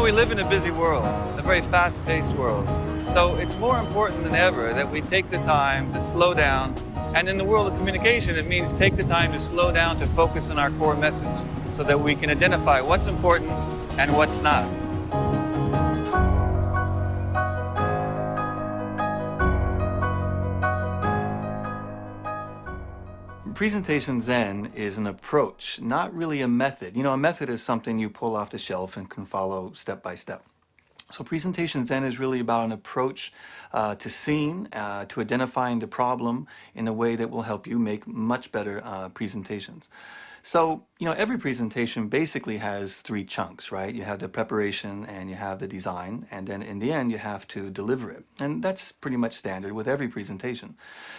we live in a busy world, a very fast-paced world. So it's more important than ever that we take the time to slow down. And in the world of communication, it means take the time to slow down, to focus on our core message so that we can identify what's important and what's not. Presentation Zen is an approach, not really a method. You know, a method is something you pull off the shelf and can follow step by step. So Presentation Zen is really about an approach to seeing, to identifying the problem in a way that will help you make much better presentations. So, you know, every presentation basically has three chunks, right? You have the preparation and you have the design, and then in the end you have to deliver it. And that's pretty much standard with every presentation.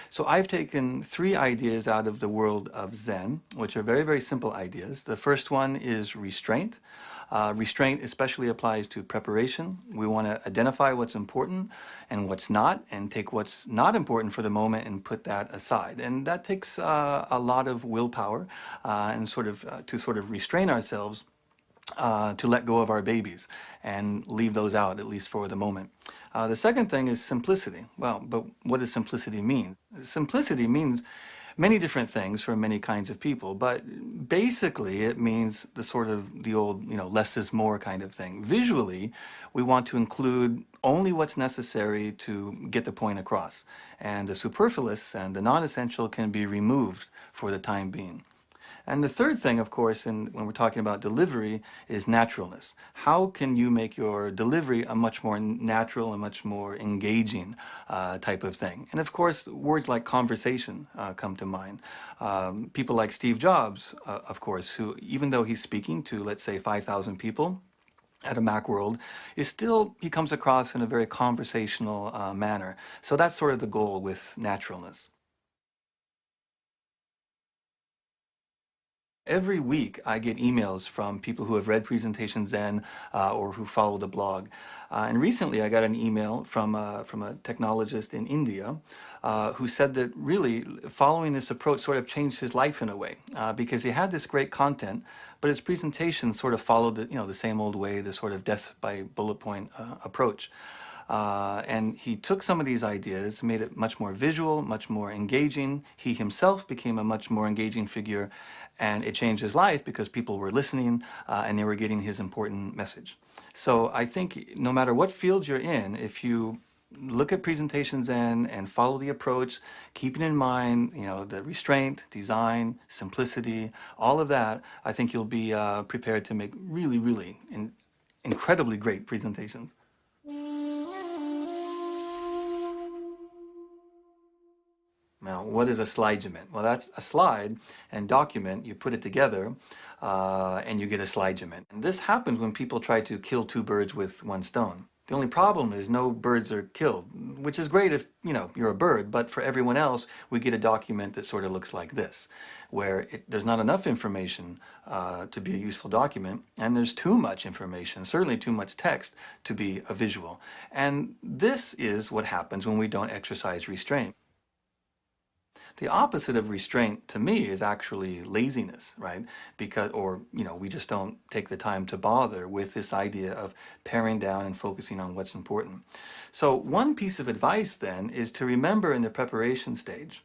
So I've taken three ideas out of the world of Zen, which are very, very simple ideas. The first one is restraint. Restraint especially applies to preparation. We want to identify what's important and what's not, and take what's not important for the moment and put that aside. And that takes a lot of willpower and to restrain ourselves to let go of our babies and leave those out, at least for the moment. The second thing is simplicity. Well, but what does simplicity mean? Simplicity means many different things for many kinds of people, but basically it means the old, you know, less is more kind of thing. Visually, we want to include only what's necessary to get the point across, and the superfluous and the non-essential can be removed for the time being. And the third thing, of course, when we're talking about delivery, is naturalness. How can you make your delivery a much more natural and much more engaging type of thing? And of course, words like conversation come to mind. People like Steve Jobs, of course, who, even though he's speaking to, let's say, 5,000 people at a Macworld, he comes across in a very conversational manner. So that's sort of the goal with naturalness. Every week I get emails from people who have read Presentation Zen or who follow the blog. And recently I got an email from a technologist in India who said that really following this approach sort of changed his life in a way because he had this great content, but his presentation sort of followed the same old way, the sort of death by bullet point approach. And he took some of these ideas, made it much more visual, much more engaging. He himself became a much more engaging figure, and it changed his life because people were listening and they were getting his important message. So I think no matter what field you're in, if you look at Presentation Zen and follow the approach, keeping in mind, you know, the restraint, design, simplicity, all of that, I think you'll be prepared to make really, really incredibly great presentations. Now, what is a slidegement? Well, that's a slide and document. You put it together and you get a slidegement. And this happens when people try to kill two birds with one stone. The only problem is no birds are killed, which is great if, you know, you're a bird, but for everyone else, we get a document that sort of looks like this, where there's not enough information to be a useful document, and there's too much information, certainly too much text, to be a visual. And this is what happens when we don't exercise restraint. The opposite of restraint to me is actually laziness, right? Or, you know, we just don't take the time to bother with this idea of paring down and focusing on what's important. So one piece of advice then is to remember in the preparation stage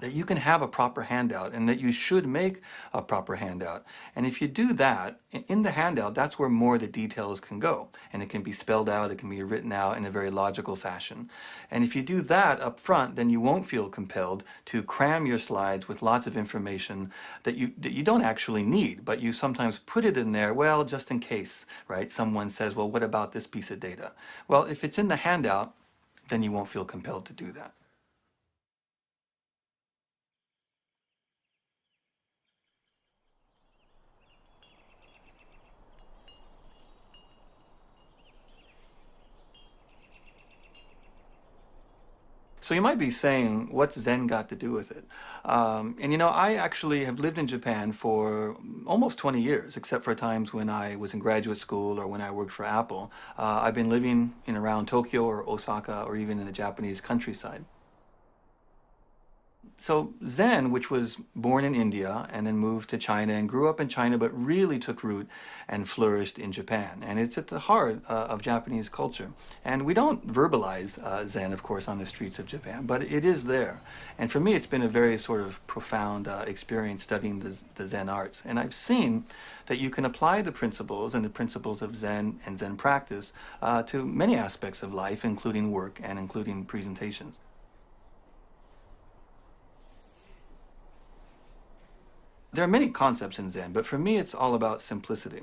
that you can have a proper handout and that you should make a proper handout. And if you do that, in the handout, that's where more of the details can go. And it can be spelled out, it can be written out in a very logical fashion. And if you do that up front, then you won't feel compelled to cram your slides with lots of information that you don't actually need, but you sometimes put it in there, well, just in case, right? Someone says, well, what about this piece of data? Well, if it's in the handout, then you won't feel compelled to do that. So you might be saying, what's Zen got to do with it? And you know, I actually have lived in Japan for almost 20 years, except for times when I was in graduate school or when I worked for Apple. I've been living in around Tokyo or Osaka or even in the Japanese countryside. So Zen, which was born in India and then moved to China and grew up in China, but really took root and flourished in Japan. And it's at the heart of Japanese culture. And we don't verbalize Zen, of course, on the streets of Japan, but it is there. And for me, it's been a very sort of profound experience studying the Zen arts. And I've seen that you can apply the principles and the principles of Zen and Zen practice to many aspects of life, including work and including presentations. There are many concepts in Zen, but for me it's all about simplicity.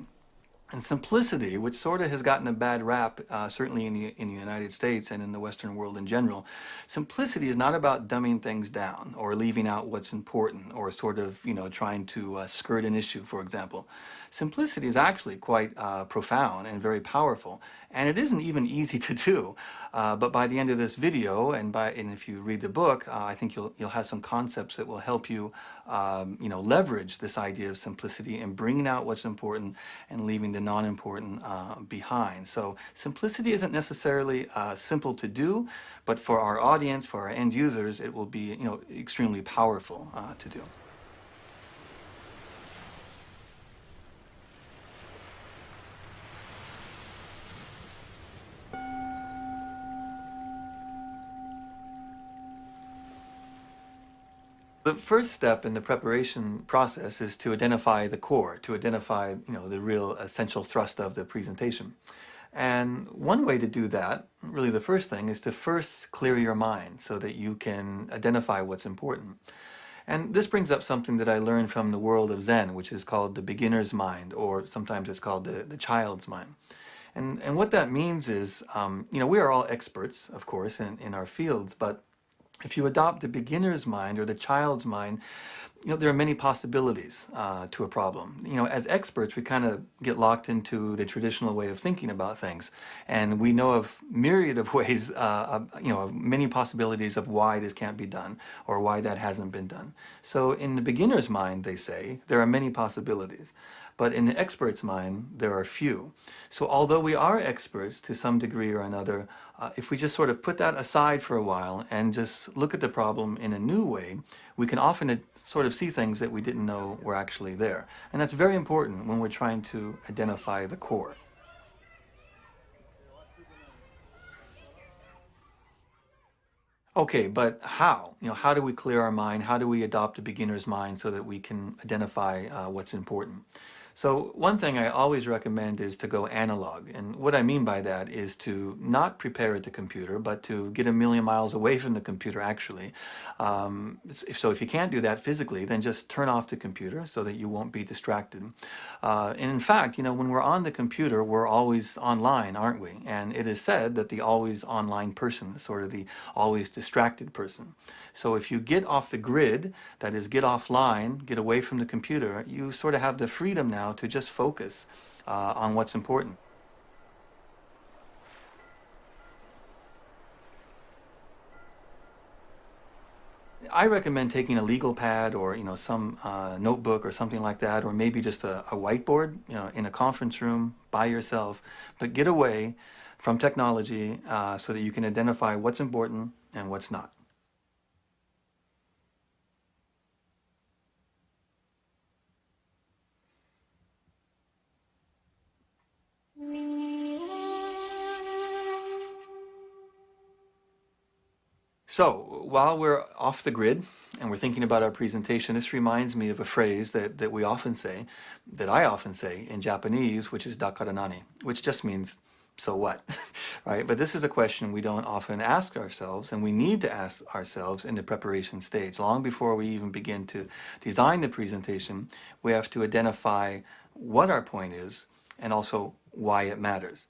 And simplicity, which sort of has gotten a bad rap, certainly in the United States and in the Western world in general, simplicity is not about dumbing things down or leaving out what's important or sort of, trying to skirt an issue, for example. Simplicity is actually quite profound and very powerful, and it isn't even easy to do. But by the end of this video, and if you read the book, I think you'll have some concepts that will help you, leverage this idea of simplicity and bringing out what's important and leaving the non-important behind. So simplicity isn't necessarily simple to do, but for our audience, for our end users, it will be, extremely powerful to do. The first step in the preparation process is to identify the core, to identify, the real essential thrust of the presentation. And one way to do that, really the first thing, is to first clear your mind so that you can identify what's important. And this brings up something that I learned from the world of Zen, which is called the beginner's mind, or sometimes it's called the child's mind. And what that means is, we are all experts, of course, in our fields, but if you adopt the beginner's mind or the child's mind, there are many possibilities to a problem. As experts, we kind of get locked into the traditional way of thinking about things, and we know of myriad of ways, of many possibilities of why this can't be done or why that hasn't been done. So in the beginner's mind, they say, there are many possibilities. But in the expert's mind, there are few. So although we are experts to some degree or another, if we just sort of put that aside for a while and just look at the problem in a new way, we can often sort of see things that we didn't know were actually there. And that's very important when we're trying to identify the core. Okay, but how? How do we clear our mind? How do we adopt a beginner's mind so that we can identify what's important? So one thing I always recommend is to go analog. And what I mean by that is to not prepare at the computer, but to get a million miles away from the computer, actually. So if you can't do that physically, then just turn off the computer so that you won't be distracted. And in fact, when we're on the computer, we're always online, aren't we? And it is said that the always online person is sort of the always distracted person. So if you get off the grid, that is, get offline, get away from the computer, you sort of have the freedom now to just focus on what's important. I recommend taking a legal pad or some notebook or something like that, or maybe just a whiteboard in a conference room by yourself, but get away from technology so that you can identify what's important and what's not. So while we're off the grid and we're thinking about our presentation, this reminds me of a phrase that we often say, that I often say in Japanese, which is dakara nani, which just means so what, right? But this is a question we don't often ask ourselves, and we need to ask ourselves in the preparation stage. Long before we even begin to design the presentation, we have to identify what our point is and also why it matters.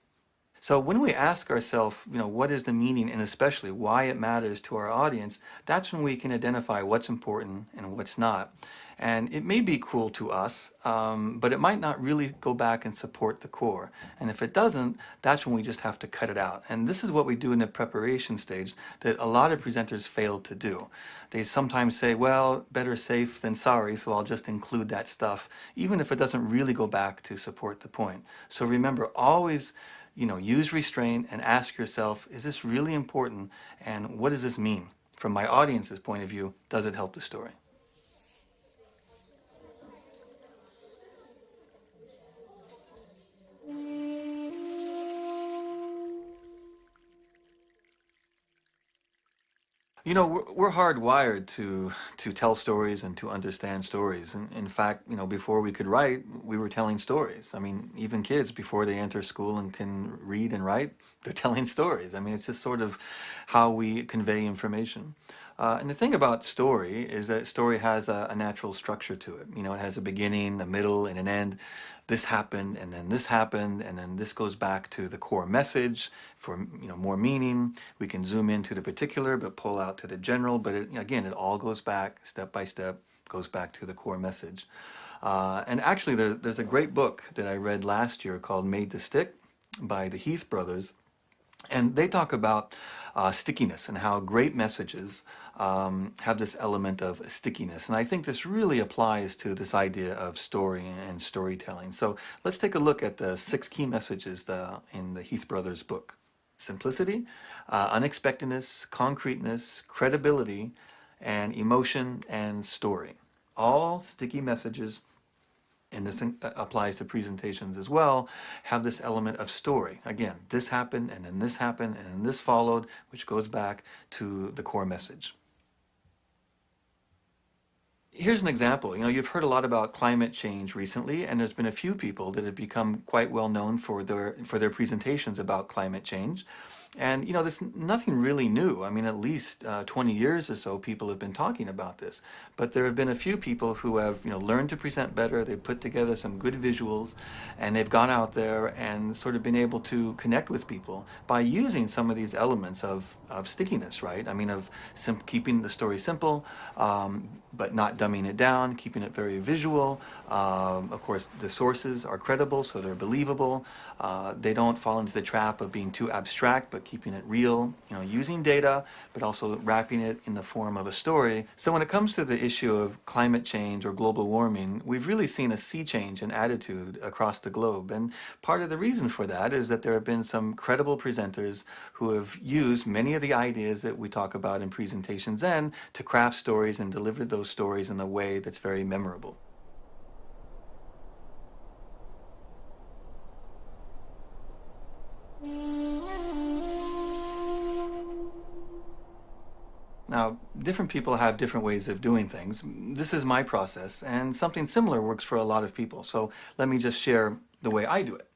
So when we ask ourselves, what is the meaning and especially why it matters to our audience, that's when we can identify what's important and what's not. And it may be cool to us, but it might not really go back and support the core. And if it doesn't, that's when we just have to cut it out. And this is what we do in the preparation stage that a lot of presenters fail to do. They sometimes say, well, better safe than sorry, so I'll just include that stuff, even if it doesn't really go back to support the point. So remember, always use restraint and ask yourself, is this really important and what does this mean from my audience's point of view, does it help the story? You know, we're hardwired to tell stories and to understand stories. And in fact, you know, before we could write, we were telling stories. I mean, even kids, before they enter school and can read and write, they're telling stories. I mean, it's just sort of how we convey information. And the thing about story is that story has a natural structure to it. You know, it has a beginning, a middle, and an end. This happened, and then this happened, and then this goes back to the core message for, you know, more meaning. We can zoom into the particular, but pull out to the general. But again, it all goes back step by step, goes back to the core message. And actually, there's a great book that I read last year called Made to Stick by the Heath brothers. And they talk about stickiness and how great messages have this element of stickiness. And I think this really applies to this idea of story and storytelling. So let's take a look at the 6 key messages in the Heath brothers book. Simplicity, unexpectedness, concreteness, credibility, and emotion and story. All sticky messages, and this applies to presentations as well, have this element of story. Again, this happened, and then this happened, and then this followed, which goes back to the core message. Here's an example. You know, you've heard a lot about climate change recently, and there's been a few people that have become quite well known for their presentations about climate change. And you know, there's nothing really new. I mean, at least 20 years or so, people have been talking about this. But there have been a few people who have, you know, learned to present better. They've put together some good visuals, and they've gone out there and sort of been able to connect with people by using some of these elements of stickiness, right? I mean, of keeping the story simple, but not dumbing it down, keeping it very visual. Of course, the sources are credible, so they're believable. They don't fall into the trap of being too abstract, but keeping it real, you know, using data, but also wrapping it in the form of a story. So when it comes to the issue of climate change or global warming, we've really seen a sea change in attitude across the globe. And part of the reason for that is that there have been some credible presenters who have used many of the ideas that we talk about in Presentation Zen to craft stories and deliver those stories in a way that's very memorable. Now, different people have different ways of doing things. This is my process, and something similar works for a lot of people. So let me just share the way I do it.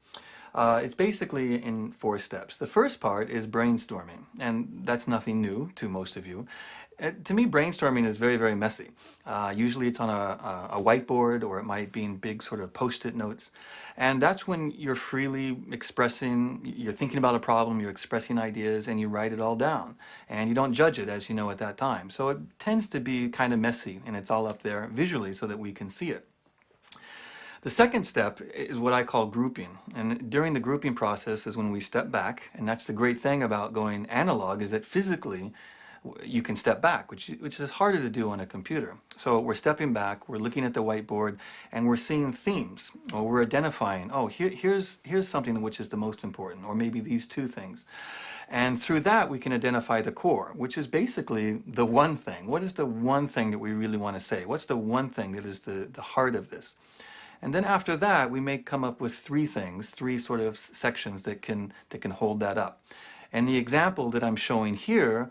It's basically in 4 steps. The first part is brainstorming, and that's nothing new to most of you. To me, brainstorming is very, very messy. Usually it's on a whiteboard, or it might be in big sort of post-it notes. And that's when you're freely expressing, you're thinking about a problem, you're expressing ideas, and you write it all down. And you don't judge it, as you know, at that time. So it tends to be kind of messy, and it's all up there visually so that we can see it. The second step is what I call grouping. And during the grouping process is when we step back. And that's the great thing about going analog, is that physically you can step back, which is harder to do on a computer. So we're stepping back, we're looking at the whiteboard, and we're seeing themes, or we're identifying, oh, here's something which is the most important, or maybe these 2 things. And through that, we can identify the core, which is basically the one thing. What is the one thing that we really want to say? What's the one thing that is the heart of this? And then after that, we may come up with 3 things, 3 sort of sections that can hold that up. And the example that I'm showing here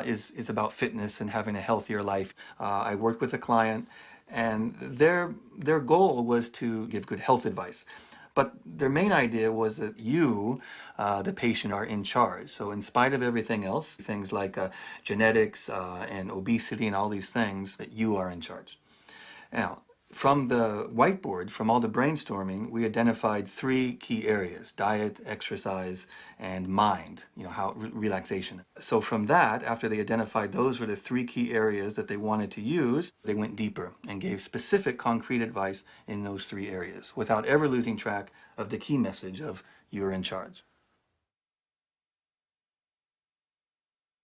is about fitness and having a healthier life. I worked with a client, and their goal was to give good health advice. But their main idea was that you, the patient, are in charge. So in spite of everything else, things like genetics and obesity and all these things, that you are in charge. Now, from the whiteboard, from all the brainstorming, we identified 3 key areas: diet, exercise, and mind, you know, how relaxation. So from that, after they identified those were the 3 key areas that they wanted to use, they went deeper and gave specific concrete advice in those 3 areas without ever losing track of the key message of you're in charge.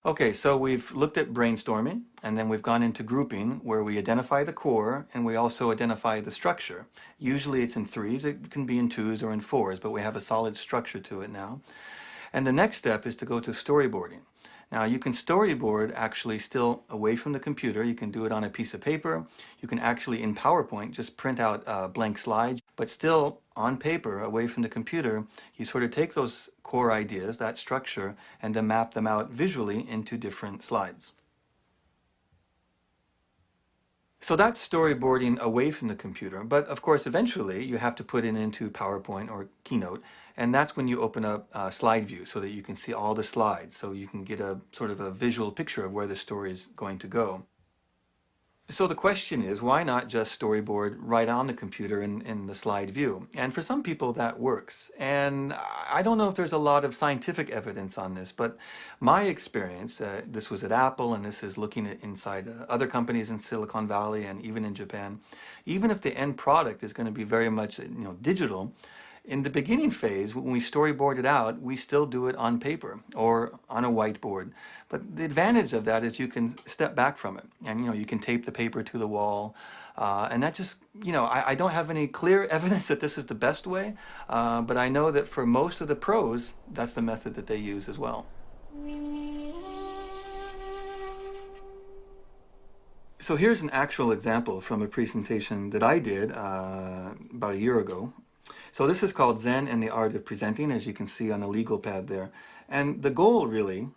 Okay, so we've looked at brainstorming, and then we've gone into grouping, where we identify the core and we also identify the structure. Usually it's in 3s, it can be in 2s or in 4s, but we have a solid structure to it now. And the next step is to go to storyboarding. Now you can storyboard actually still away from the computer. You can do it on a piece of paper. You can actually in PowerPoint just print out a blank slide, but still on paper away from the computer, you sort of take those core ideas, that structure, and then map them out visually into different slides. So that's storyboarding away from the computer, but of course eventually you have to put it into PowerPoint or Keynote, and that's when you open up slide view so that you can see all the slides, so you can get a sort of a visual picture of where the story is going to go. So the question is, why not just storyboard right on the computer in the slide view? And for some people that works. And I don't know if there's a lot of scientific evidence on this, but my experience, this was at Apple and this is looking at inside other companies in Silicon Valley and even in Japan, even if the end product is going to be very much digital, in the beginning phase, when we storyboard it out, we still do it on paper or on a whiteboard. But the advantage of that is you can step back from it, and you can tape the paper to the wall, and that just I don't have any clear evidence that this is the best way, but I know that for most of the pros, that's the method that they use as well. So here's an actual example from a presentation that I did about a year ago. So this is called Zen and the Art of Presenting, as you can see on the legal pad there. And the goal really,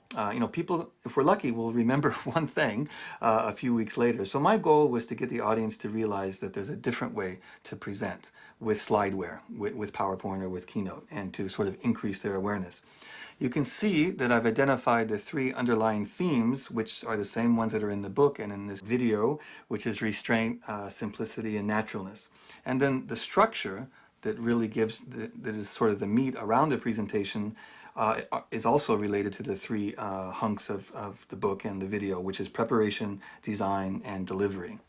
people, if we're lucky, will remember one thing a few weeks later. So my goal was to get the audience to realize that there's a different way to present with slideware, with PowerPoint or with Keynote, and to sort of increase their awareness. You can see that I've identified the three underlying themes, which are the same ones that are in the book and in this video, which is restraint, simplicity, and naturalness. And then the structure that really gives, that is sort of the meat around the presentation, is also related to the three hunks of the book and the video, which is preparation, design, and delivery.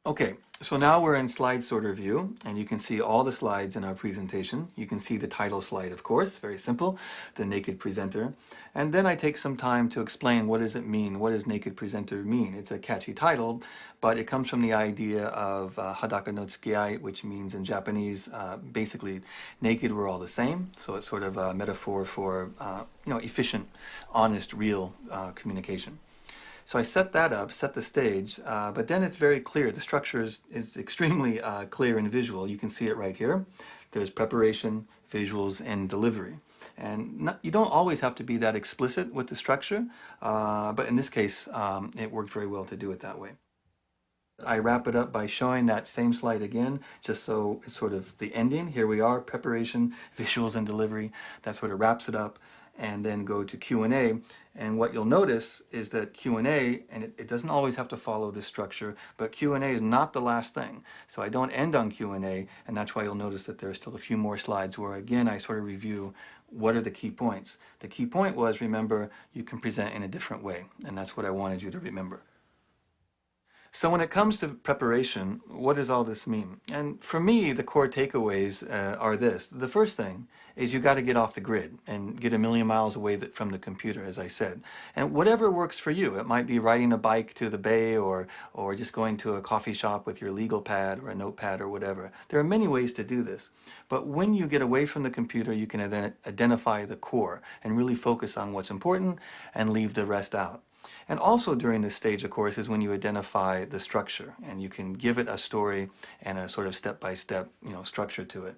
Okay, so now we're in slide sorter view, and you can see all the slides in our presentation. You can see the title slide, of course, very simple, the naked presenter. And then I take some time to explain what does it mean, what does naked presenter mean? It's a catchy title, but it comes from the idea of hadaka no tsukiyai, which means in Japanese, basically, naked we're all the same. So it's sort of a metaphor for, efficient, honest, real communication. So I set that up, set the stage, but then it's very clear. The structure is extremely clear and visual. You can see it right here. There's preparation, visuals, and delivery. And you don't always have to be that explicit with the structure, but in this case, it worked very well to do it that way. I wrap it up by showing that same slide again, just so it's sort of the ending. Here we are, preparation, visuals, and delivery. That sort of wraps it up. And then go to Q&A, and what you'll notice is that Q&A, and it doesn't always have to follow this structure, but Q&A is not the last thing. So I don't end on Q&A, and that's why you'll notice that there are still a few more slides where, again, I sort of review what are the key points. The key point was, remember, you can present in a different way, and that's what I wanted you to remember. So when it comes to preparation, what does all this mean? And for me, the core takeaways are this. The first thing is you got to get off the grid and get a million miles away from the computer, as I said. And whatever works for you. It might be riding a bike to the bay or just going to a coffee shop with your legal pad or a notepad or whatever. There are many ways to do this. But when you get away from the computer, you can then identify the core and really focus on what's important and leave the rest out. And also during this stage, of course, is when you identify the structure and you can give it a story and a sort of step-by-step, structure to it.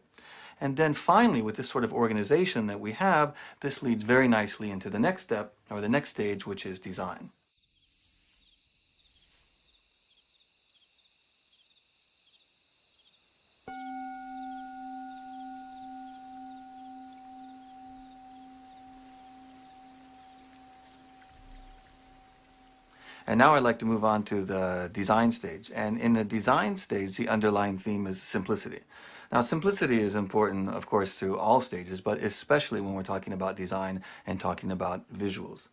And then finally, with this sort of organization that we have, this leads very nicely into the next step or the next stage, which is design. And now I'd like to move on to the design stage. And in the design stage, the underlying theme is simplicity. Now, simplicity is important, of course, through all stages, but especially when we're talking about design and talking about visuals.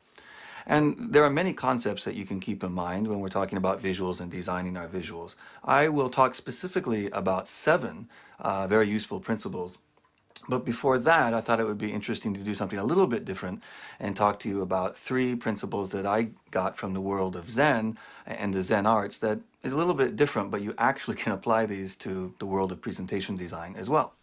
And there are many concepts that you can keep in mind when we're talking about visuals and designing our visuals. I will talk specifically about 7 very useful principles. But before that, I thought it would be interesting to do something a little bit different and talk to you about 3 principles that I got from the world of Zen and the Zen arts that is a little bit different, but you actually can apply these to the world of presentation design as well.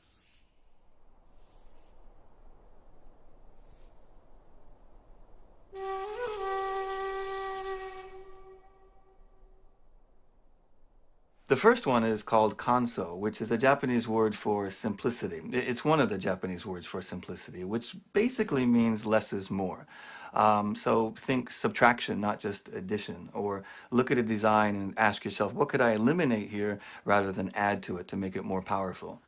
The first one is called kanso, which is a Japanese word for simplicity. It's one of the Japanese words for simplicity, which basically means less is more. So think subtraction, not just addition, or look at a design and ask yourself, what could I eliminate here rather than add to it to make it more powerful?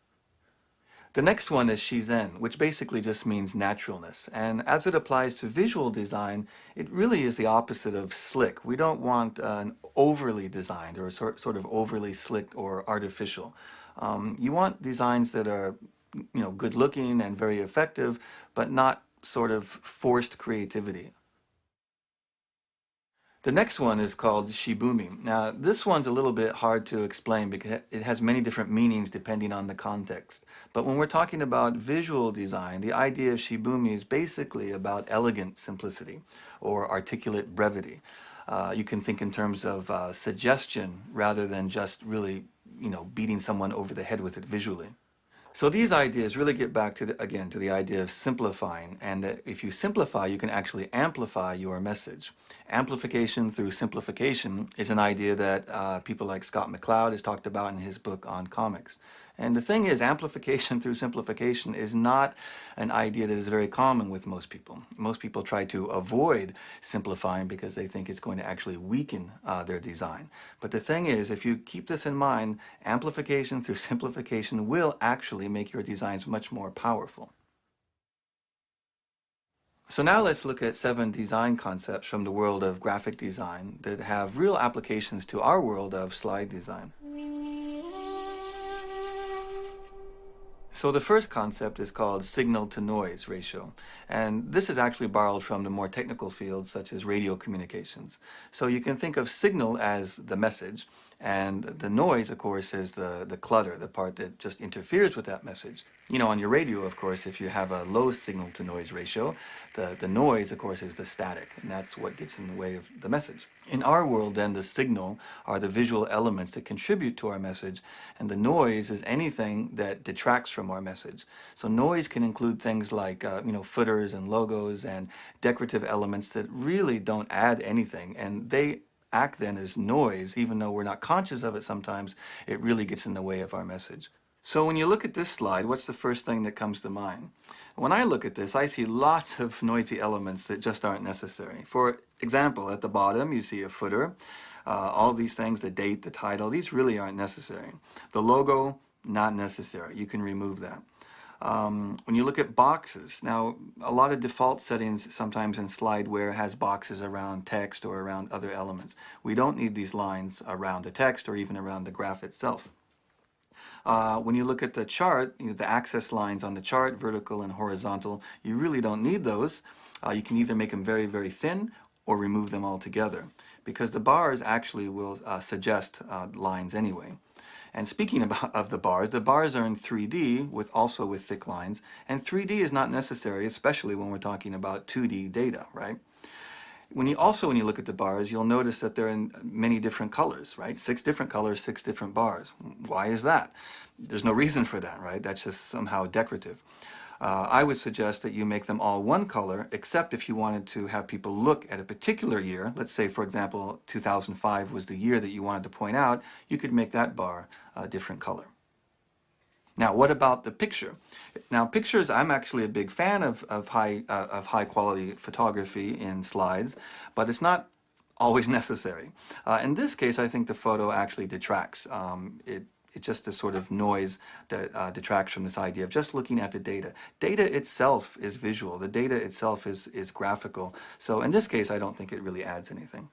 The next one is shizen, which basically just means naturalness. And as it applies to visual design, it really is the opposite of slick. We don't want an overly designed or sort of overly slick or artificial. You want designs that are, good looking and very effective, but not sort of forced creativity. The next one is called shibumi. Now, this one's a little bit hard to explain because it has many different meanings depending on the context. But when we're talking about visual design, the idea of shibumi is basically about elegant simplicity or articulate brevity. You can think in terms of suggestion rather than just really, beating someone over the head with it visually. So these ideas really get back to the idea of simplifying, and that if you simplify, you can actually amplify your message. Amplification through simplification is an idea that people like Scott McCloud has talked about in his book on comics. And the thing is, amplification through simplification is not an idea that is very common with most people. Most people try to avoid simplifying because they think it's going to actually weaken their design. But the thing is, if you keep this in mind, amplification through simplification will actually make your designs much more powerful. So now let's look at 7 design concepts from the world of graphic design that have real applications to our world of slide design. So the first concept is called signal-to-noise ratio, and this is actually borrowed from the more technical fields such as radio communications. So you can think of signal as the message, and the noise, of course, is the clutter, the part that just interferes with that message. On your radio, of course, if you have a low signal-to-noise ratio, the noise, of course, is the static, and that's what gets in the way of the message. In our world, then, the signal are the visual elements that contribute to our message, and the noise is anything that detracts from our message. So noise can include things like, footers and logos and decorative elements that really don't add anything, and they act then as noise. Even though we're not conscious of it sometimes, it really gets in the way of our message. So when you look at this slide, what's the first thing that comes to mind? When I look at this, I see lots of noisy elements that just aren't necessary. For example, at the bottom, you see a footer. All these things, the date, the title, these really aren't necessary. The logo, not necessary. You can remove that. When you look at boxes, now a lot of default settings sometimes in slideware has boxes around text or around other elements. We don't need these lines around the text or even around the graph itself. When you look at the chart, the axis lines on the chart, vertical and horizontal, you really don't need those. You can either make them very, very thin or remove them altogether, because the bars actually will suggest lines anyway. And speaking of the bars are in 3D also with thick lines, and 3D is not necessary, especially when we're talking about 2D data, right? When you look at the bars, you'll notice that they're in many different colors, right? 6 different colors, 6 different bars. Why is that? There's no reason for that, right? That's just somehow decorative. I would suggest that you make them all one color, except if you wanted to have people look at a particular year. Let's say, for example, 2005 was the year that you wanted to point out. You could make that bar a different color. Now, what about the picture? Now, pictures, I'm actually a big fan of high quality photography in slides, but it's not always necessary. In this case, I think the photo actually detracts. It's just a sort of noise that detracts from this idea of just looking at the data. Data itself is visual. The data itself is graphical. So in this case, I don't think it really adds anything.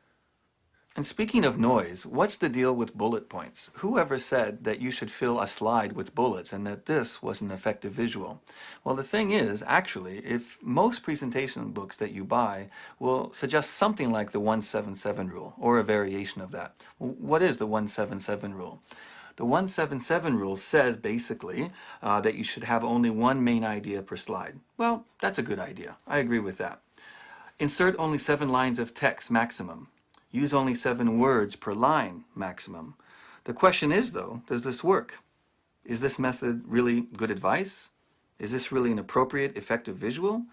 And speaking of noise, what's the deal with bullet points? Whoever said that you should fill a slide with bullets and that this was an effective visual? Well, the thing is, actually, if most presentation books that you buy will suggest something like the 177 rule or a variation of that. What is the 177 rule? The 177 rule says basically that you should have only one main idea per slide. Well, that's a good idea. I agree with that. Insert only 7 lines of text maximum. Use only 7 words per line maximum. The question is, though, does this work? Is this method really good advice? Is this really an appropriate, effective visual?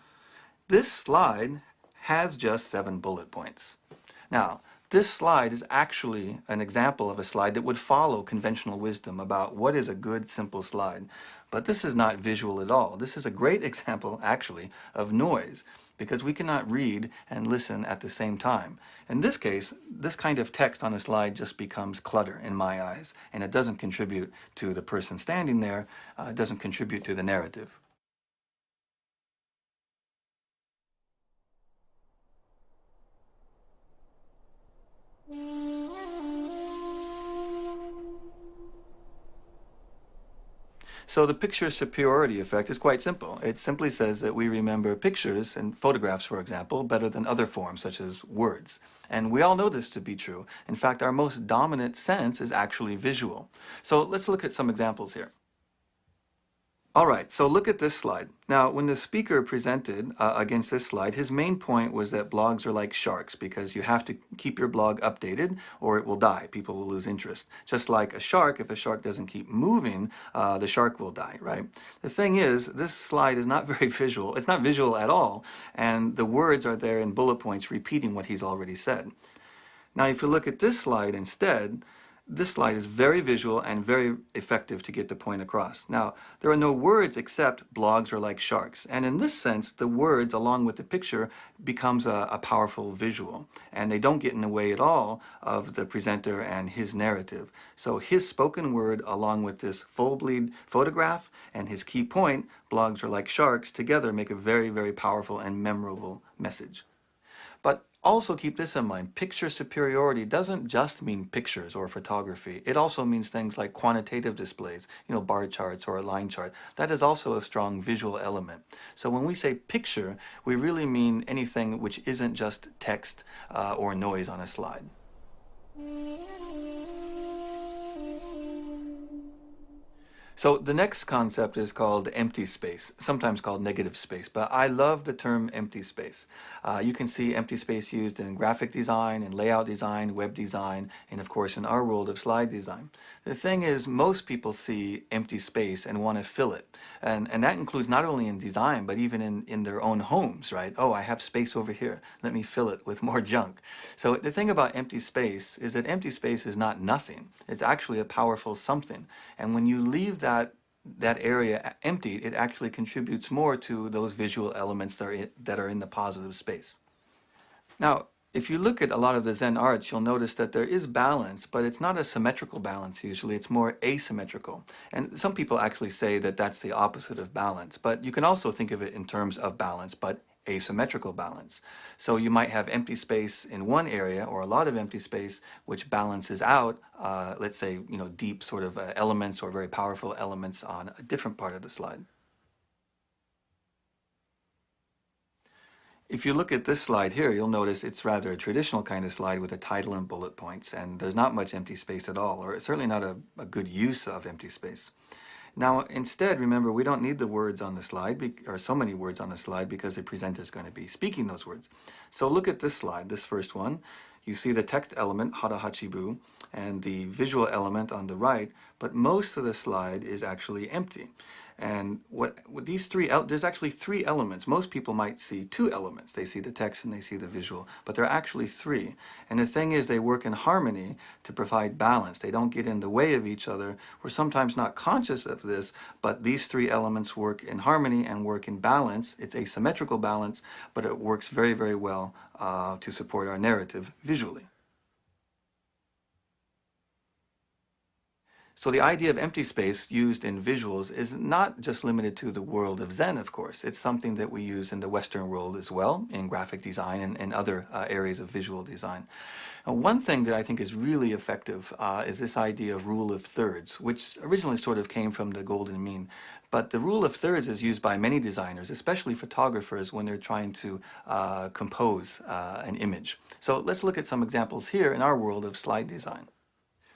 This slide has just 7 bullet points. Now, This slide is actually an example of a slide that would follow conventional wisdom about what is a good, simple slide. But this is not visual at all. This is a great example, actually, of noise, because we cannot read and listen at the same time. In this case, this kind of text on a slide just becomes clutter in my eyes, and it doesn't contribute to the person standing there, it doesn't contribute to the narrative. So the picture superiority effect is quite simple. It simply says that we remember pictures and photographs, for example, better than other forms such as words. And we all know this to be true. In fact, our most dominant sense is actually visual. So let's look at some examples here. All right, so look at this slide. Now, when the speaker presented against this slide, his main point was that blogs are like sharks because you have to keep your blog updated or it will die. People will lose interest. Just like a shark, if a shark doesn't keep moving, the shark will die, right? The thing is, this slide is not very visual. It's not visual at all, and the words are there in bullet points repeating what he's already said. Now, if you look at this slide instead, this slide is very visual and very effective to get the point across. Now, there are no words except blogs are like sharks. And in this sense, the words along with the picture becomes a powerful visual. And they don't get in the way at all of the presenter and his narrative. So his spoken word along with this full bleed photograph and his key point, blogs are like sharks, together make a very, very powerful and memorable message. But also keep this in mind, picture superiority doesn't just mean pictures or photography. It also means things like quantitative displays, bar charts or a line chart. That is also a strong visual element. So when we say picture, we really mean anything which isn't just text or noise on a slide. So the next concept is called empty space, sometimes called negative space, but I love the term empty space. You can see empty space used in graphic design and layout design, web design, and of course in our world of slide design. The thing is, most people see empty space and want to fill it. And that includes not only in design, but even in their own homes, right? Oh, I have space over here. Let me fill it with more junk. So the thing about empty space is that empty space is not nothing. It's actually a powerful something. And when you leave that area empty, it actually contributes more to those visual elements that are in the positive space. Now, if you look at a lot of the Zen arts, you'll notice that there is balance, but it's not a symmetrical balance usually, it's more asymmetrical. And some people actually say that that's the opposite of balance, but you can also think of it in terms of balance, but asymmetrical balance. So you might have empty space in one area or a lot of empty space which balances out, let's say, deep sort of elements or very powerful elements on a different part of the slide. If you look at this slide here, you'll notice it's rather a traditional kind of slide with a title and bullet points, and there's not much empty space at all, or certainly not a good use of empty space. Now, instead, remember, we don't need the words on the slide, or so many words on the slide, because the presenter is going to be speaking those words. So look at this slide, this first one. You see the text element, hara hachibu, and the visual element on the right, but most of the slide is actually empty. And with these there's actually three elements. Most people might see two elements. They see the text and they see the visual, but there are actually three. And the thing is, they work in harmony to provide balance. They don't get in the way of each other. We're sometimes not conscious of this, but these three elements work in harmony and work in balance. It's asymmetrical balance, but it works very, very well to support our narrative visually. So the idea of empty space used in visuals is not just limited to the world of Zen, of course. It's something that we use in the Western world as well, in graphic design and other areas of visual design. One thing that I think is really effective is this idea of rule of thirds, which originally sort of came from the golden mean. But the rule of thirds is used by many designers, especially photographers, when they're trying to compose an image. So let's look at some examples here in our world of slide design.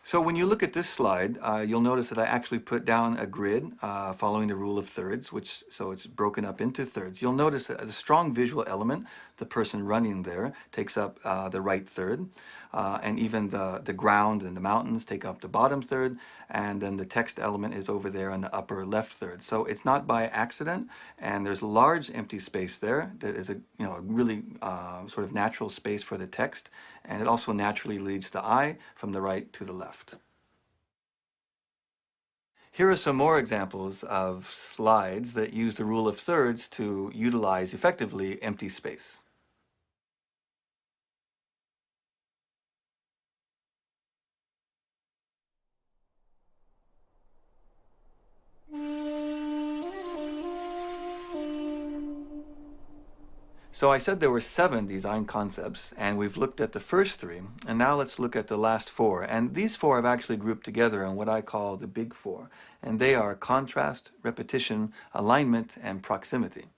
So when you look at this slide, you'll notice that I actually put down a grid following the rule of thirds, so it's broken up into thirds. You'll notice that a strong visual element, the person running there, takes up the right third, and even the ground and the mountains take up the bottom third, and then the text element is over there on the upper left third. So it's not by accident, and there's large empty space there that is a really sort of natural space for the text, and it also naturally leads the eye from the right to the left. Here are some more examples of slides that use the rule of thirds to utilize effectively empty space. So I said there were 7 design concepts, and we've looked at the first 3, and now let's look at the last 4. And these 4 I've actually grouped together in what I call the big 4, and they are contrast, repetition, alignment, and proximity.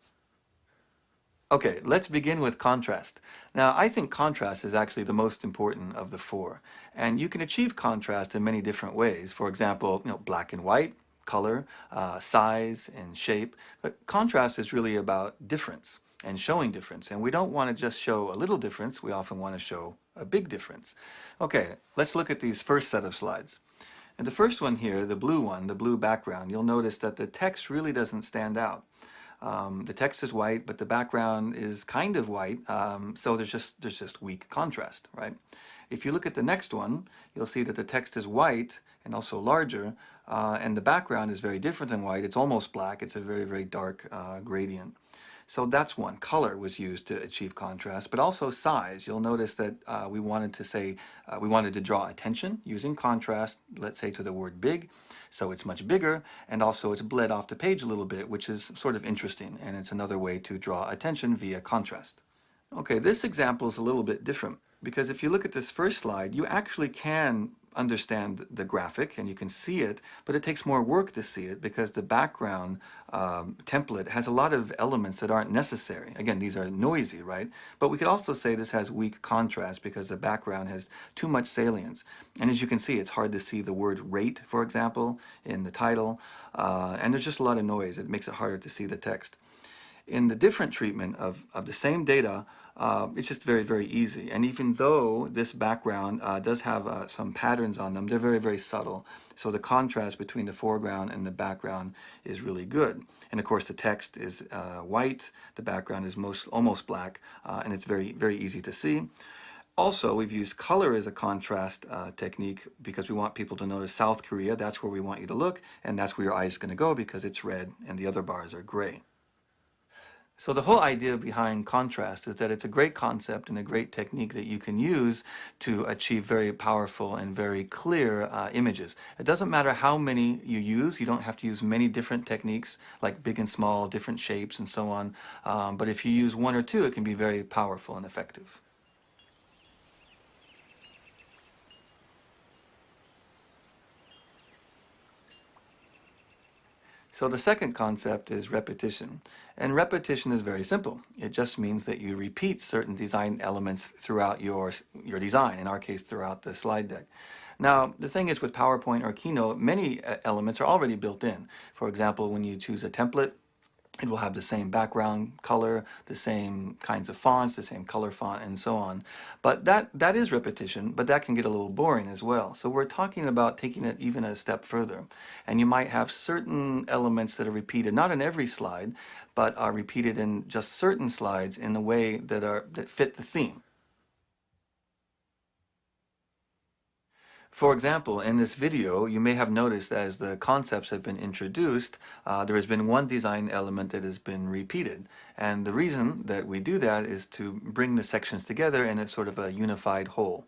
Okay, let's begin with contrast. Now, I think contrast is actually the most important of the 4, and you can achieve contrast in many different ways. For example, black and white, color, size, and shape. But contrast is really about difference and showing difference, and we don't want to just show a little difference, we often want to show a big difference. Okay, let's look at these first set of slides. And the first one here, the blue one, the blue background, you'll notice that the text really doesn't stand out. The text is white, but the background is kind of white, so there's just weak contrast, right? If you look at the next one, you'll see that the text is white and also larger, and the background is very different than white. It's almost black. It's a very, very dark gradient. So that's one. Color was used to achieve contrast, but also size. You'll notice that we wanted to draw attention using contrast, let's say to the word big. So it's much bigger, and also it's bled off the page a little bit, which is sort of interesting, and it's another way to draw attention via contrast. Okay, this example is a little bit different, because if you look at this first slide, you actually can understand the graphic and you can see it, but it takes more work to see it because the background template has a lot of elements that aren't necessary. Again, these are noisy, right? But we could also say this has weak contrast because the background has too much salience. And as you can see, it's hard to see the word rate, for example, in the title, and there's just a lot of noise. It makes it harder to see the text. In the different treatment of the same data, it's just very, very easy. And even though this background does have some patterns on them, they're very, very subtle. So the contrast between the foreground and the background is really good. And of course, the text is white, the background is almost black, and it's very, very easy to see. Also, we've used color as a contrast technique because we want people to notice South Korea. That's where we want you to look, and that's where your eye is going to go because it's red and the other bars are gray. So the whole idea behind contrast is that it's a great concept and a great technique that you can use to achieve very powerful and very clear images. It doesn't matter how many you use. You don't have to use many different techniques like big and small, different shapes and so on. But if you use 1 or 2, it can be very powerful and effective. So the second concept is repetition. And repetition is very simple. It just means that you repeat certain design elements throughout your design, in our case throughout the slide deck. Now, the thing is with PowerPoint or Keynote, many elements are already built in. For example, when you choose a template, it will have the same background color, the same kinds of fonts, the same color font, and so on. But that is repetition, but that can get a little boring as well. So we're talking about taking it even a step further. And you might have certain elements that are repeated, not in every slide, but are repeated in just certain slides in a way that fit the theme. For example, in this video, you may have noticed as the concepts have been introduced, there has been one design element that has been repeated. And the reason that we do that is to bring the sections together in a sort of a unified whole.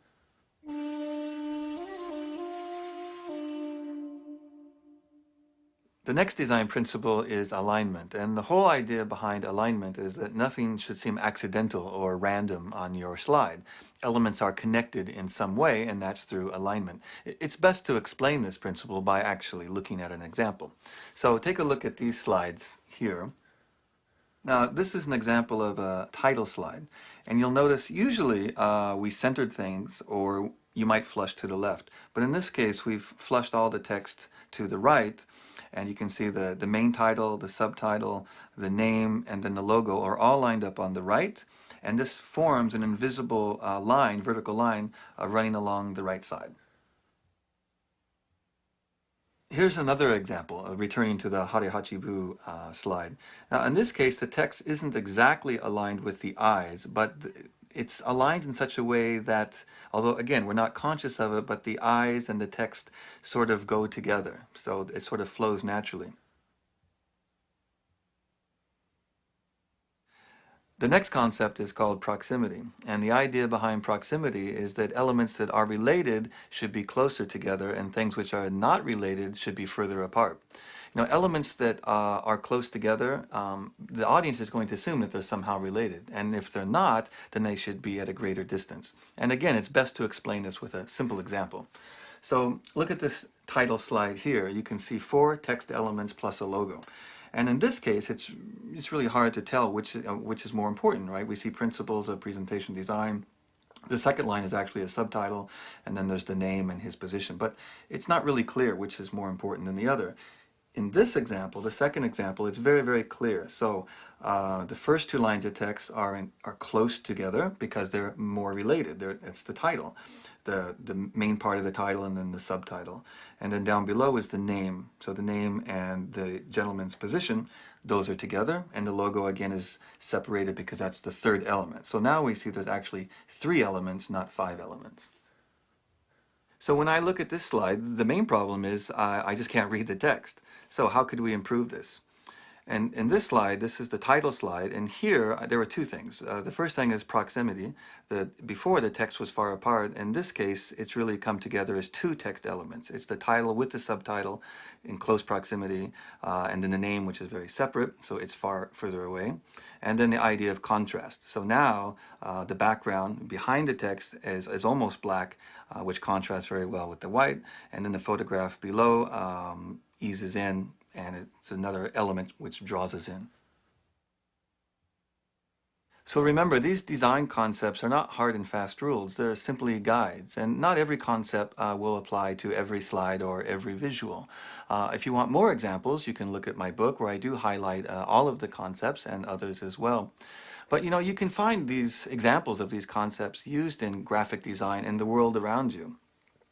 The next design principle is alignment, and the whole idea behind alignment is that nothing should seem accidental or random on your slide. Elements are connected in some way, and that's through alignment. It's best to explain this principle by actually looking at an example. So take a look at these slides here. Now, this is an example of a title slide, and you'll notice usually we centered things, or you might flush to the left. But in this case, we've flushed all the text to the right, and you can see the main title, the subtitle, the name, and then the logo are all lined up on the right, and this forms an invisible line, vertical line, running along the right side. Here's another example, returning to the Hare Hachibu slide. Now, in this case, the text isn't exactly aligned with the eyes, but it's aligned in such a way that, although again, we're not conscious of it, but the eyes and the text sort of go together. So it sort of flows naturally. The next concept is called proximity, and the idea behind proximity is that elements that are related should be closer together and things which are not related should be further apart. You know, elements that are close together, the audience is going to assume that they're somehow related, and if they're not, then they should be at a greater distance. And again, it's best to explain this with a simple example. So look at this title slide here. You can see 4 text elements plus a logo. And in this case, it's really hard to tell which is more important, right? We see principles of presentation design. The second line is actually a subtitle, and then there's the name and his position. But it's not really clear which is more important than the other. In this example, the second example, it's very, very clear. So the first 2 lines of text are close together because they're more related. It's the title, the main part of the title, and then the subtitle. And then down below is the name. So the name and the gentleman's position, those are together. And the logo, again, is separated because that's the third element. So now we see there's actually 3 elements, not 5 elements. So when I look at this slide, the main problem is I just can't read the text. So how could we improve this? And in this slide, this is the title slide, and here there were 2 things. The first thing is proximity. Before the text was far apart. In this case, it's really come together as 2 text elements. It's the title with the subtitle in close proximity, and then the name, which is very separate, so it's further away. And then the idea of contrast. So now the background behind the text is almost black, which contrasts very well with the white, and then the photograph below eases in, and it's another element which draws us in. So remember, these design concepts are not hard and fast rules. They're simply guides, and not every concept will apply to every slide or every visual. If you want more examples, you can look at my book where I do highlight all of the concepts and others as well. But you know, you can find these examples of these concepts used in graphic design in the world around you.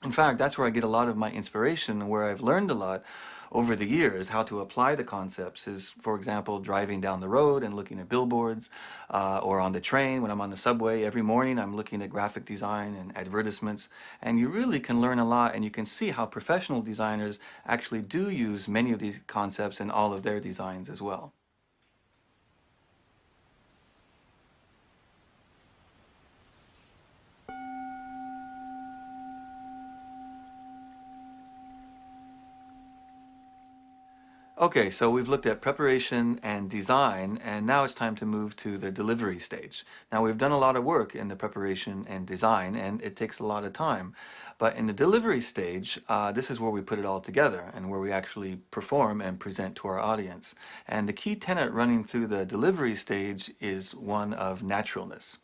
In fact, that's where I get a lot of my inspiration, and where I've learned a lot over the years how to apply the concepts is, for example, driving down the road and looking at billboards, or on the train when I'm on the subway. Every morning I'm looking at graphic design and advertisements, and you really can learn a lot, and you can see how professional designers actually do use many of these concepts in all of their designs as well. Okay, so we've looked at preparation and design, and now it's time to move to the delivery stage. Now, we've done a lot of work in the preparation and design, and it takes a lot of time. But in the delivery stage, this is where we put it all together and where we actually perform and present to our audience. And the key tenet running through the delivery stage is one of naturalness.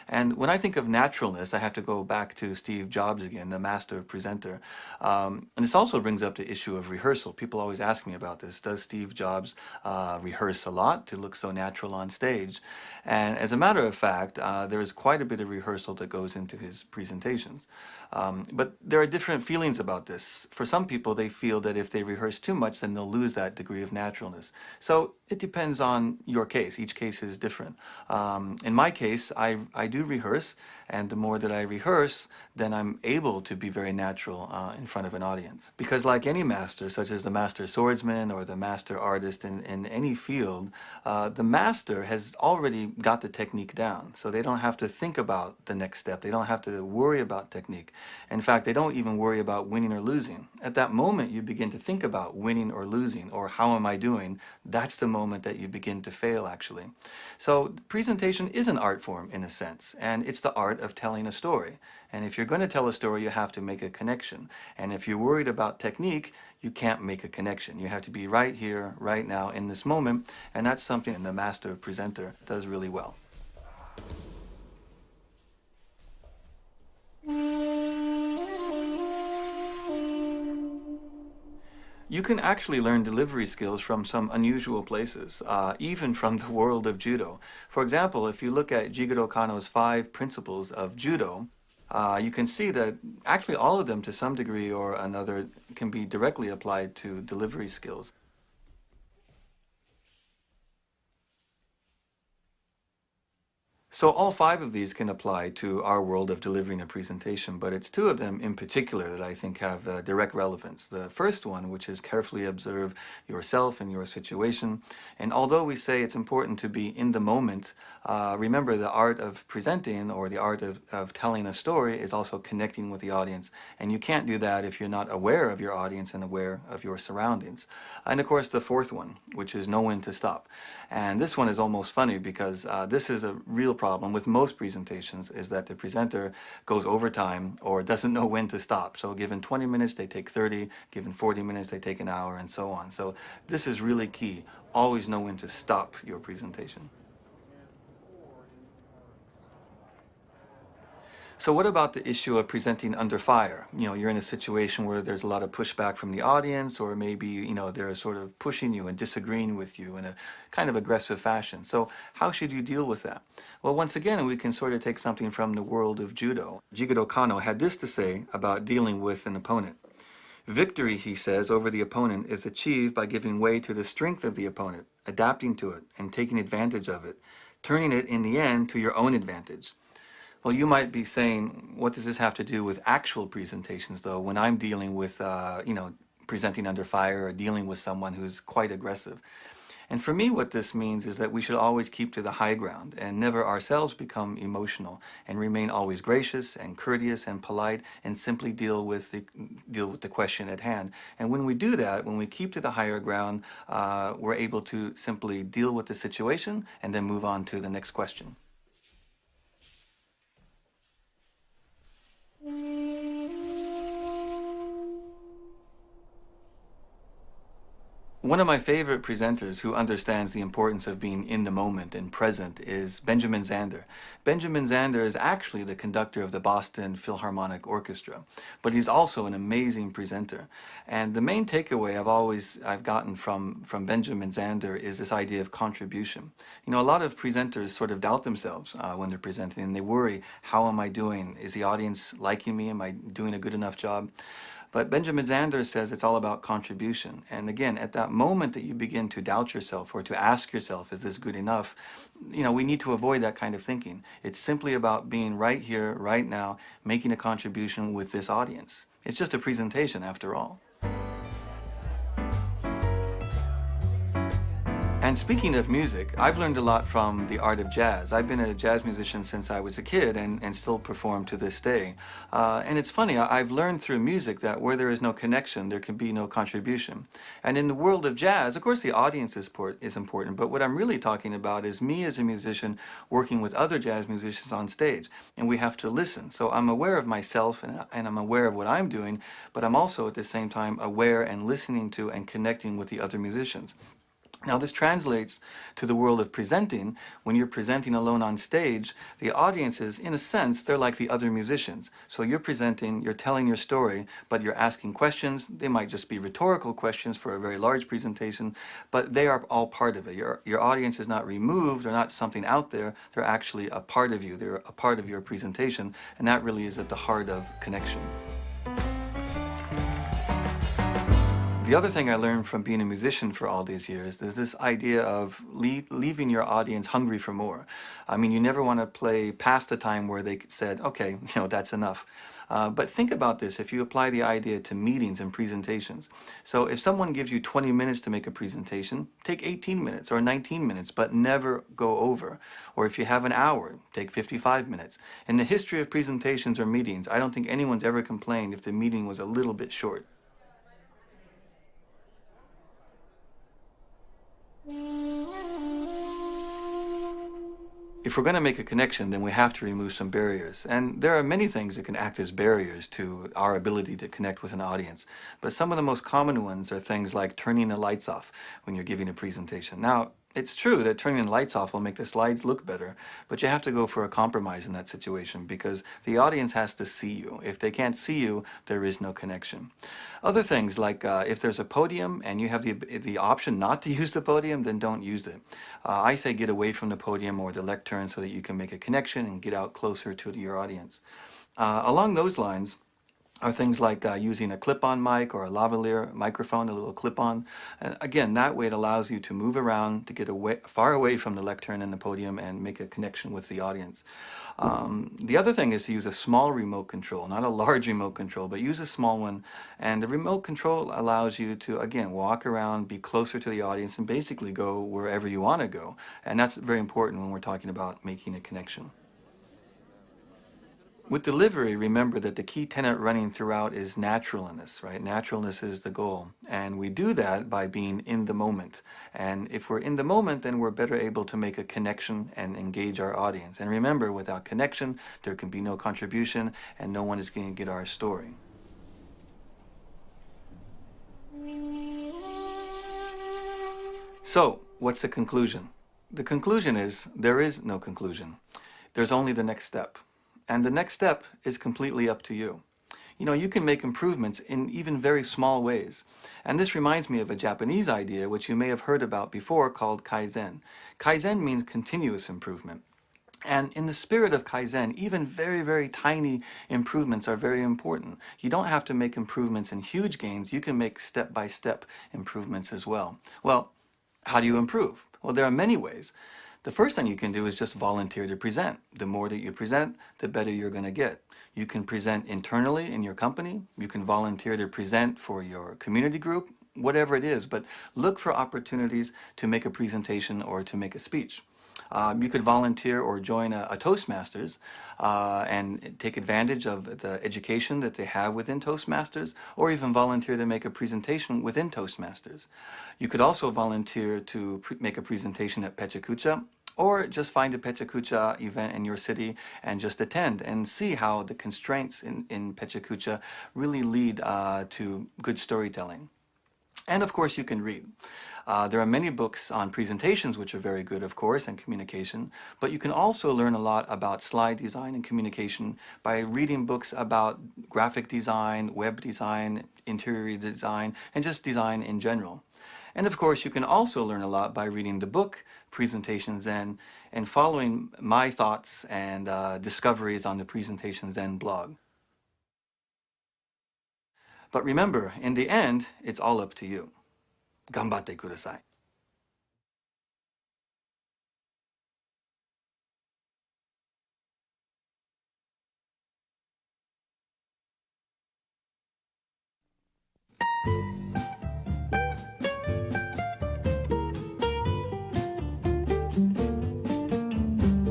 And when I think of naturalness, I have to go back to Steve Jobs again, the master presenter. And this also brings up the issue of rehearsal. People always ask me about this. Does Steve Jobs rehearse a lot to look so natural on stage? And as a matter of fact, there is quite a bit of rehearsal that goes into his presentations. But there are different feelings about this. For some people, they feel that if they rehearse too much, then they'll lose that degree of naturalness. So it depends on your case. Each case is different. In my case, I do rehearse, and the more that I rehearse, then I'm able to be very natural in front of an audience. Because like any master, such as the master swordsman or the master artist in any field, the master has already got the technique down. So they don't have to think about the next step. They don't have to worry about technique. In fact, they don't even worry about winning or losing. At that moment, you begin to think about winning or losing, or how am I doing? That's the moment that you begin to fail, actually. So presentation is an art form in a sense, and it's the art of telling a story. And if you're going to tell a story, you have to make a connection. And if you're worried about technique, you can't make a connection. You have to be right here, right now, in this moment, and that's something the master presenter does really well. You can actually learn delivery skills from some unusual places, even from the world of judo. For example, if you look at Jigoro Kano's 5 principles of judo, you can see that actually all of them to some degree or another can be directly applied to delivery skills. So all five of these can apply to our world of delivering a presentation, but it's two of them in particular that I think have direct relevance. The first one, which is carefully observe yourself and your situation. And although we say it's important to be in the moment, remember the art of presenting or the art of telling a story is also connecting with the audience. And you can't do that if you're not aware of your audience and aware of your surroundings. And of course, the fourth one, which is know when to stop. And this one is almost funny because this is a real problem with most presentations, is that the presenter goes over time or doesn't know when to stop. So given 20 minutes, they take 30, given 40 minutes, they take an hour, and so on. So this is really key. Always know when to stop your presentation. So what about the issue of presenting under fire? You know, you're in a situation where there's a lot of pushback from the audience, or maybe, you know, they're sort of pushing you and disagreeing with you in a kind of aggressive fashion. So how should you deal with that? Well, once again, we can sort of take something from the world of judo. Jigoro Kano had this to say about dealing with an opponent. Victory, he says, over the opponent is achieved by giving way to the strength of the opponent, adapting to it, and taking advantage of it, turning it in the end to your own advantage. Well, you might be saying, what does this have to do with actual presentations, though, when I'm dealing with, you know, presenting under fire or dealing with someone who's quite aggressive? And for me, what this means is that we should always keep to the high ground and never ourselves become emotional, and remain always gracious and courteous and polite, and simply deal with the question at hand. And when we do that, when we keep to the higher ground, we're able to simply deal with the situation and then move on to the next question. One of my favorite presenters who understands the importance of being in the moment and present is Benjamin Zander. Benjamin Zander is actually the conductor of the Boston Philharmonic Orchestra, but he's also an amazing presenter. And the main takeaway I've gotten from Benjamin Zander is this idea of contribution. You know, a lot of presenters sort of doubt themselves when they're presenting, and they worry, how am I doing? Is the audience liking me? Am I doing a good enough job? But Benjamin Zander says it's all about contribution. And again, at that moment that you begin to doubt yourself or to ask yourself, is this good enough? You know, we need to avoid that kind of thinking. It's simply about being right here, right now, making a contribution with this audience. It's just a presentation after all. And speaking of music, I've learned a lot from the art of jazz. I've been a jazz musician since I was a kid and still perform to this day. And it's funny, I've learned through music that where there is no connection, there can be no contribution. And in the world of jazz, of course the audience is important, but what I'm really talking about is me as a musician working with other jazz musicians on stage. And we have to listen. So I'm aware of myself and I'm aware of what I'm doing, but I'm also at the same time aware and listening to and connecting with the other musicians. Now this translates to the world of presenting. When you're presenting alone on stage, the audiences, in a sense, they're like the other musicians. So you're presenting, you're telling your story, but you're asking questions. They might just be rhetorical questions for a very large presentation, but they are all part of it. Your audience is not removed, they're not something out there, they're actually a part of you, they're a part of your presentation, and that really is at the heart of connection. The other thing I learned from being a musician for all these years is this idea of leaving your audience hungry for more. I mean, you never want to play past the time where they said, okay, you know, that's enough. But think about this if you apply the idea to meetings and presentations. So if someone gives you 20 minutes to make a presentation, take 18 minutes or 19 minutes, but never go over. Or if you have an hour, take 55 minutes. In the history of presentations or meetings, I don't think anyone's ever complained if the meeting was a little bit short. If we're going to make a connection, then we have to remove some barriers. And there are many things that can act as barriers to our ability to connect with an audience. But some of the most common ones are things like turning the lights off when you're giving a presentation. Now, it's true that turning the lights off will make the slides look better, but you have to go for a compromise in that situation because the audience has to see you. If they can't see you, there is no connection. Other things like if there's a podium and you have the option not to use the podium, then don't use it. I say get away from the podium or the lectern so that you can make a connection and get out closer to your audience. Along those lines, are things like using a clip-on mic or a lavalier microphone, a little clip-on. Again, that way it allows you to move around, to get far away from the lectern and the podium and make a connection with the audience. The other thing is to use a small remote control, not a large remote control, but use a small one. And the remote control allows you to, again, walk around, be closer to the audience, and basically go wherever you want to go. And that's very important when we're talking about making a connection. With delivery, remember that the key tenet running throughout is naturalness, right? Naturalness is the goal. And we do that by being in the moment. And if we're in the moment, then we're better able to make a connection and engage our audience. And remember, without connection, there can be no contribution, and no one is going to get our story. So, what's the conclusion? The conclusion is, there is no conclusion. There's only the next step. And the next step is completely up to you. You know, you can make improvements in even very small ways. And this reminds me of a Japanese idea which you may have heard about before called Kaizen. Kaizen means continuous improvement. And in the spirit of Kaizen, even very, very tiny improvements are very important. You don't have to make improvements in huge gains. You can make step-by-step improvements as well. Well, how do you improve? Well, there are many ways. The first thing you can do is just volunteer to present. The more that you present, the better you're going to get. You can present internally in your company. You can volunteer to present for your community group, whatever it is, but look for opportunities to make a presentation or to make a speech. You could volunteer or join a Toastmasters and take advantage of the education that they have within Toastmasters, or even volunteer to make a presentation within Toastmasters. You could also volunteer to make a presentation at PHUC, or just find a PHUC event in your city and just attend and see how the constraints in PHUC really lead to good storytelling. And of course you can read. There are many books on presentations which are very good, of course, and communication, but you can also learn a lot about slide design and communication by reading books about graphic design, web design, interior design, and just design in general. And of course you can also learn a lot by reading the book Presentation Zen and following my thoughts and discoveries on the Presentation Zen blog. But remember, in the end, it's all up to you. Ganbatte kudasai.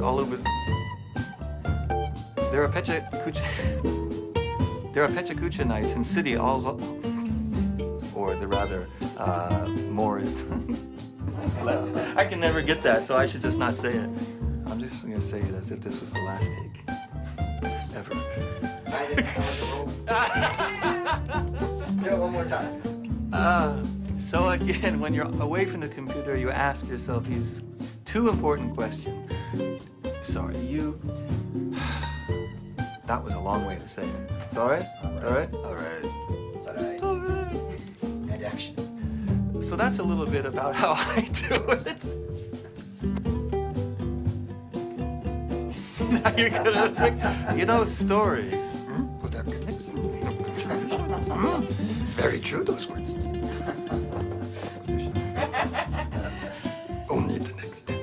All over. There are PHUC nights in city all, or the rather, more is. I can never get that, so I should just not say it. I'm just gonna say it as if this was the last take ever. Do it one more time. So again, when you're away from the computer, you ask yourself these two important questions. Sorry, you. That was a long way to say it. It's all right? All right? All right. It's all right. All right. And action. So that's a little bit about how I do it. Now you're gonna think, story. Without connection. Very true, those words. Only the next step.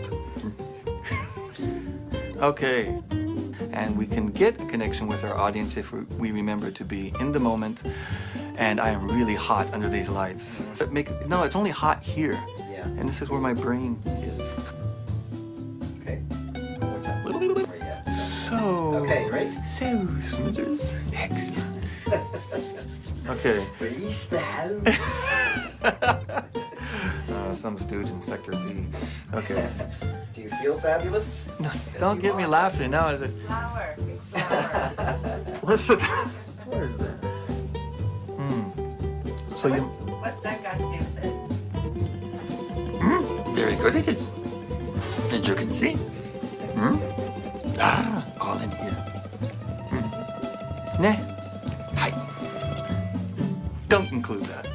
Okay. And we can get a connection with our audience if we remember to be in the moment. And I am really hot under these lights. No, it's only hot here. Yeah. And this is where my brain is. Okay. One more time. Where you at? So. Okay, ready? So, Smithers. Excellent. Okay. Release the house. Some stooge in Sector Z. Okay. Do you feel fabulous? No, don't get me laughing now. Is it? Flower, big flower. Listen. Where is that? So you. What's that got to do with it? Very good it is. As you can see. All in here. Ne. Hi. Don't include that.